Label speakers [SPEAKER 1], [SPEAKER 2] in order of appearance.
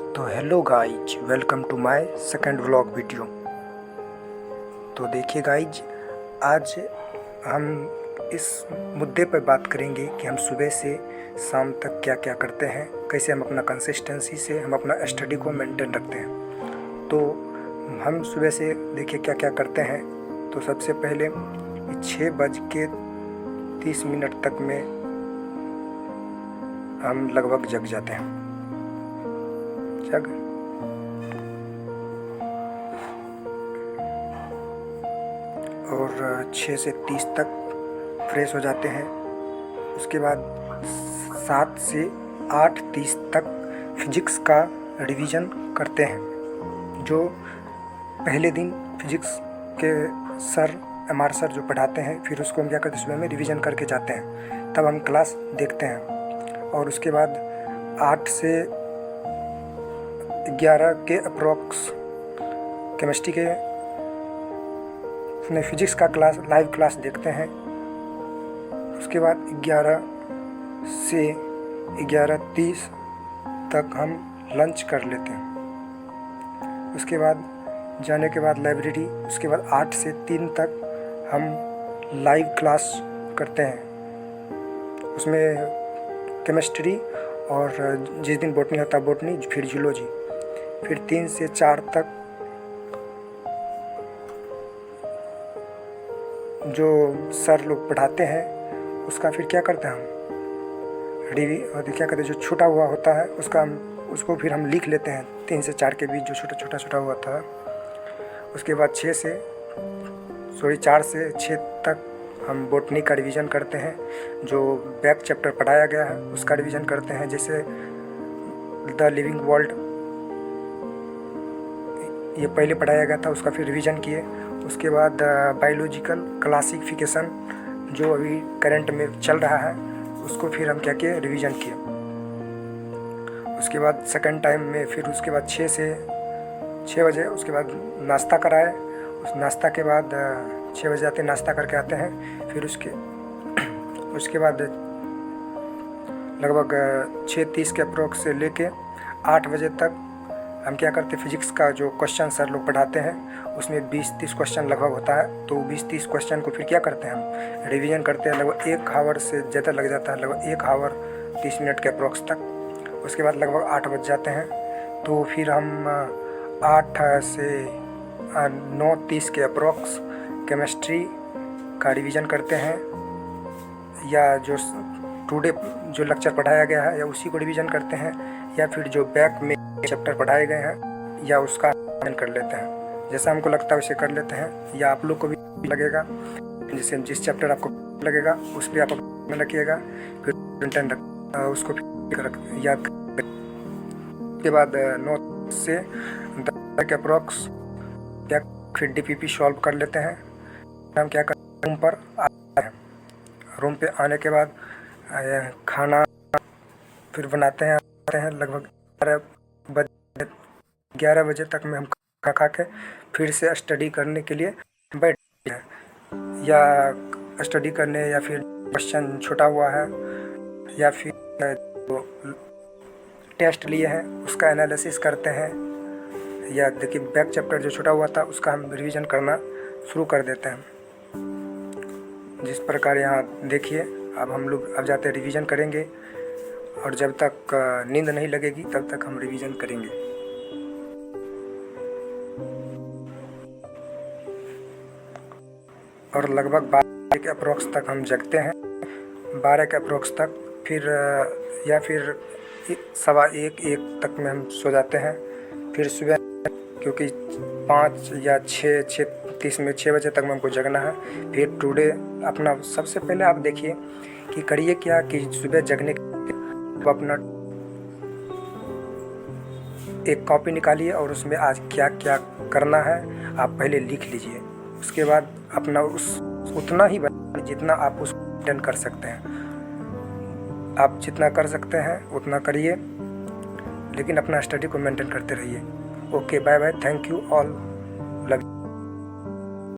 [SPEAKER 1] तो hello guys, welcome to my second vlog video. तो देखिए गाइज, आज हम इस मुद्दे पर बात करेंगे कि हम सुबह से शाम तक क्या क्या करते हैं, कैसे हम अपना कंसिस्टेंसी से हम अपना स्टडी को मेंटेन रखते हैं। तो हम सुबह से देखिए क्या क्या करते हैं। तो सबसे पहले 6:30 तक में हम लगभग जग जाते हैं। और 6 से 30 तक फ्रेश हो जाते हैं। उसके बाद 7 से 8:30 तक फिजिक्स का रिवीजन करते हैं। जो पहले दिन फिजिक्स के एमआर सर जो पढ़ाते हैं, फिर उसको हम क्या करते हैं, सुबह में रिवीजन करके जाते हैं, तब हम क्लास देखते हैं। और उसके बाद 8 से 11 के अप्रॉक्स केमिस्ट्री के फिजिक्स का लाइव क्लास देखते हैं। उसके बाद 11 से 11:30 तक हम लंच कर लेते हैं। उसके बाद जाने के बाद लाइब्रेरी, उसके बाद 8 से 3 तक हम लाइव क्लास करते हैं। उसमें केमिस्ट्री और जिस दिन बॉटनी होता है बॉटनी, फिर जूलॉजी। फिर 3 से 4 तक जो सर लोग पढ़ाते हैं उसका फिर क्या करते हैं हम और क्या करते हैं, जो छूटा हुआ होता है उसको फिर हम लिख लेते हैं 3 से 4 के बीच जो छोटा हुआ था। उसके बाद 4 से 6 तक हम बॉटनी का रिवीजन करते हैं। जो बैक चैप्टर पढ़ाया गया है उसका रिवीजन करते हैं, जैसे द लिविंग वर्ल्ड ये पहले पढ़ाया गया था, उसका फिर रिवीजन किए। उसके बाद बायोलॉजिकल क्लासिफिकेशन जो अभी करंट में चल रहा है उसको फिर हम क्या किए, रिवीजन किए। उसके बाद सेकंड टाइम में फिर उसके बाद 6 बजे उसके बाद नाश्ता कराए। उस नाश्ता के बाद 6 बजे आते नाश्ता करके आते हैं। फिर उसके बाद लगभग 6:30 के अप्रोक्स से लेके 8 बजे तक हम क्या करते हैं, फिजिक्स का जो क्वेश्चन सर लोग पढ़ाते हैं उसमें 20-30 क्वेश्चन लगभग होता है। तो 20-30 क्वेश्चन को फिर क्या करते हैं, हम रिवीजन करते हैं। लगभग 1 आवर से ज़्यादा लग जाता है, लगभग 1 आवर 30 मिनट के अप्रोक्स तक। उसके बाद लगभग 8 बज जाते हैं। तो फिर हम 8 से 9:30 के अप्रोक्स केमिस्ट्री का रिवीजन करते हैं, या जो टुडे जो लेक्चर पढ़ाया गया है या उसी को रिवीजन करते हैं, या फिर जो बैक में चैप्टर पढ़ाए गए हैं या उसका रिवीजन कर लेते हैं। जैसा हमको लगता है उसे कर लेते हैं, या आप लोग को भी लगेगा जैसे जिस चैप्टर आपको लगेगा उस पर आप अपना रखिएगा, फिर उसको याद कर। उसके बाद 9 से 10 के अप्रॉक्स फिर डीपीपी सॉल्व कर लेते हैं। हम क्या करते हैं, रूम पर आते हैं। रूम पे आने के बाद खाना फिर बनाते हैं, आते हैं लगभग 11 बजे तक में हम खा के फिर से स्टडी करने के लिए बैठते हैं, या स्टडी करने, या फिर क्वेश्चन छूटा हुआ है या फिर जो टेस्ट लिए हैं उसका एनालिसिस करते हैं, या देखिए बैक चैप्टर जो छूटा हुआ था उसका हम रिवीजन करना शुरू कर देते हैं। जिस प्रकार यहाँ देखिए, अब हम लोग अब जाते हैं रिवीजन करेंगे, और जब तक नींद नहीं लगेगी तब तक हम रिवीजन करेंगे। और लगभग 12 के अप्रोक्स तक हम जगते हैं। 12 के अप्रोक्स तक फिर या फिर 1:15 तक में हम सो जाते हैं। फिर सुबह क्योंकि 5 या 6:30 में 6 बजे तक में हमको जगना है। फिर टुडे अपना सबसे पहले आप देखिए कि करिए क्या कि सुबह जगने के अपना एक कॉपी निकालिए और उसमें आज क्या क्या करना है आप पहले लिख लीजिए। उसके बाद अपना उतना ही जितना आप उसको मेंटेन कर सकते हैं। आप जितना कर सकते हैं उतना करिए, लेकिन अपना स्टडी को मेंटेन करते रहिए। Okay, bye bye, thank you all.